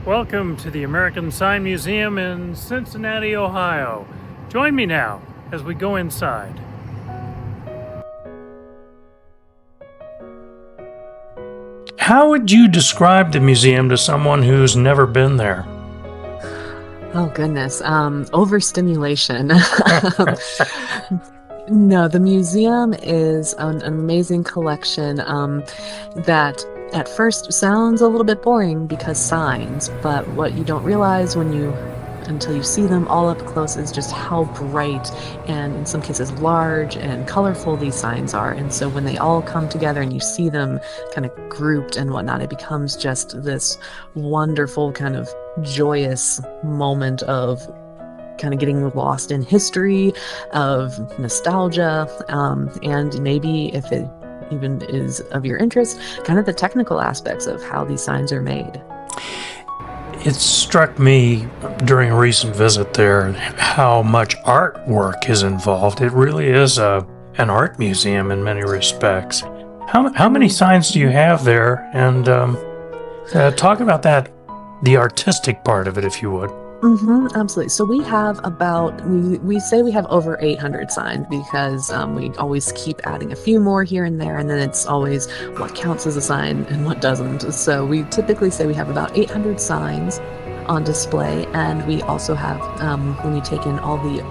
Welcome to the American Sign Museum in Cincinnati, Ohio. Join me now as we go inside. How would you describe the museum to someone who's never been there? Oh, goodness. Overstimulation. No, the museum is an amazing collection that at first sounds a little bit boring because signs, but what you don't realize until you see them all up close is just how bright and in some cases large and colorful these signs are. And so when they all come together and you see them kind of grouped and whatnot, it becomes just this wonderful kind of joyous moment of kind of getting lost in history, of nostalgia, and maybe if it even is of your interest, kind of the technical aspects of how these signs are made. It struck me during a recent visit there how much artwork is involved. It really is an art museum in many respects. How many signs do you have there? And talk about the artistic part of it, if you would. Absolutely. So we have we say we have over 800 signs because we always keep adding a few more here and there, and then it's always what counts as a sign and what doesn't. So we typically say we have about 800 signs on display, and we also have, when you take in all the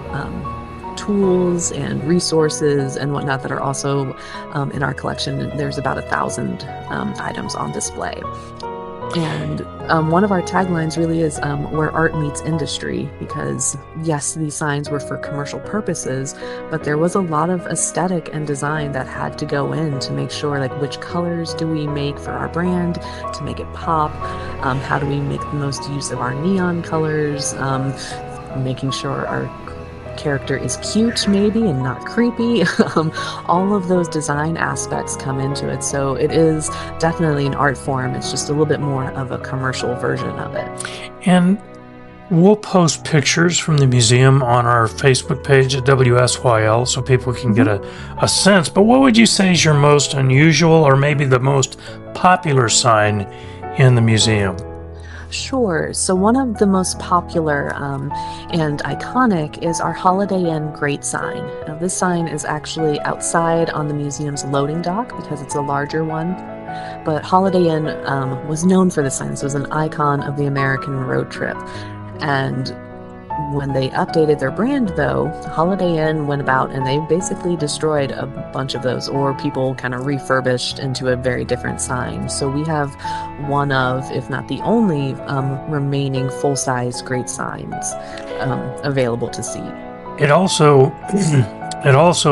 tools and resources and whatnot that are also in our collection, there's about 1,000 items on display. And one of our taglines really is where art meets industry, because yes, these signs were for commercial purposes, but there was a lot of aesthetic and design that had to go in to make sure, like, which colors do we make for our brand to make it pop? How do we make the most use of our neon colors? Making sure our character is cute maybe and not creepy. All of those design aspects come into it, so it is definitely an art form. It's just a little bit more of a commercial version of it. And we'll post pictures from the museum on our Facebook page at WSYL so people can get a sense. But what would you say is your most unusual or maybe the most popular sign in the museum? Sure. So one of the most popular and iconic is our Holiday Inn Great Sign. Now, this sign is actually outside on the museum's loading dock because it's a larger one. But Holiday Inn was known for this sign. This was an icon of the American road trip. And when they updated their brand, though, Holiday Inn went about and they basically destroyed a bunch of those, or people kind of refurbished into a very different sign. So we have one of, if not the only, remaining full-size great signs available to see. It also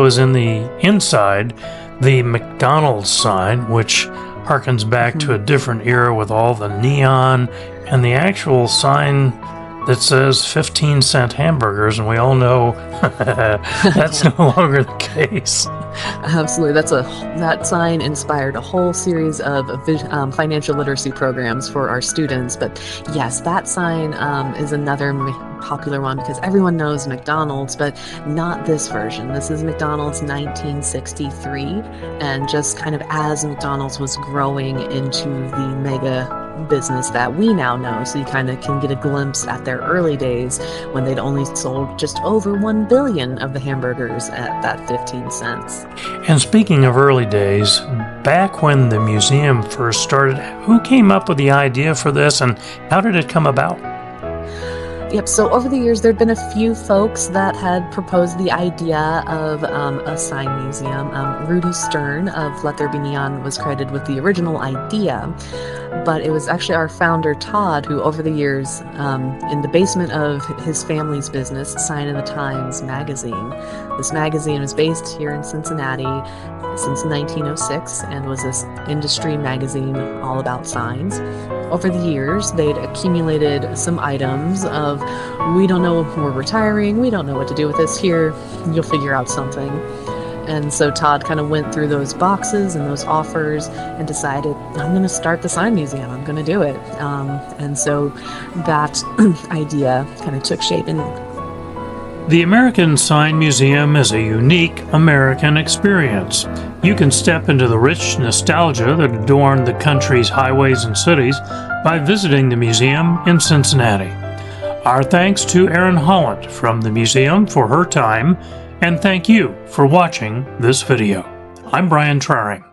is in the inside, the McDonald's sign, which harkens back to a different era with all the neon and the actual sign that says 15-cent hamburgers, and we all know that's no longer the case. Absolutely. That sign inspired a whole series of financial literacy programs for our students. But yes, that sign is another popular one because everyone knows McDonald's, but not this version. This is McDonald's 1963, and just kind of as McDonald's was growing into the mega business that we now know, so you kind of can get a glimpse at their early days when they'd only sold just over 1 billion of the hamburgers at that 15 cents. And speaking of early days, back when the museum first started, who came up with the idea for this and how did it come about? Yep, so over the years, there'd been a few folks that had proposed the idea of a sign museum. Rudy Stern of Let There Be Neon was credited with the original idea, but it was actually our founder, Todd, who over the years, in the basement of his family's business, Sign of the Times magazine. This magazine was based here in Cincinnati since 1906 and was this industry magazine all about signs. Over the years, they'd accumulated some items of, we don't know if we're retiring, we don't know what to do with this, here, you'll figure out something. And so Todd kind of went through those boxes and those offers and decided, I'm going to start the sign museum, I'm going to do it. And so that idea kind of took shape. The American Sign Museum is a unique American experience. You can step into the rich nostalgia that adorned the country's highways and cities, by visiting the museum in Cincinnati. Our thanks to Erin Holland from the museum for her time, and thank you for watching this video. I'm Brian Trauring.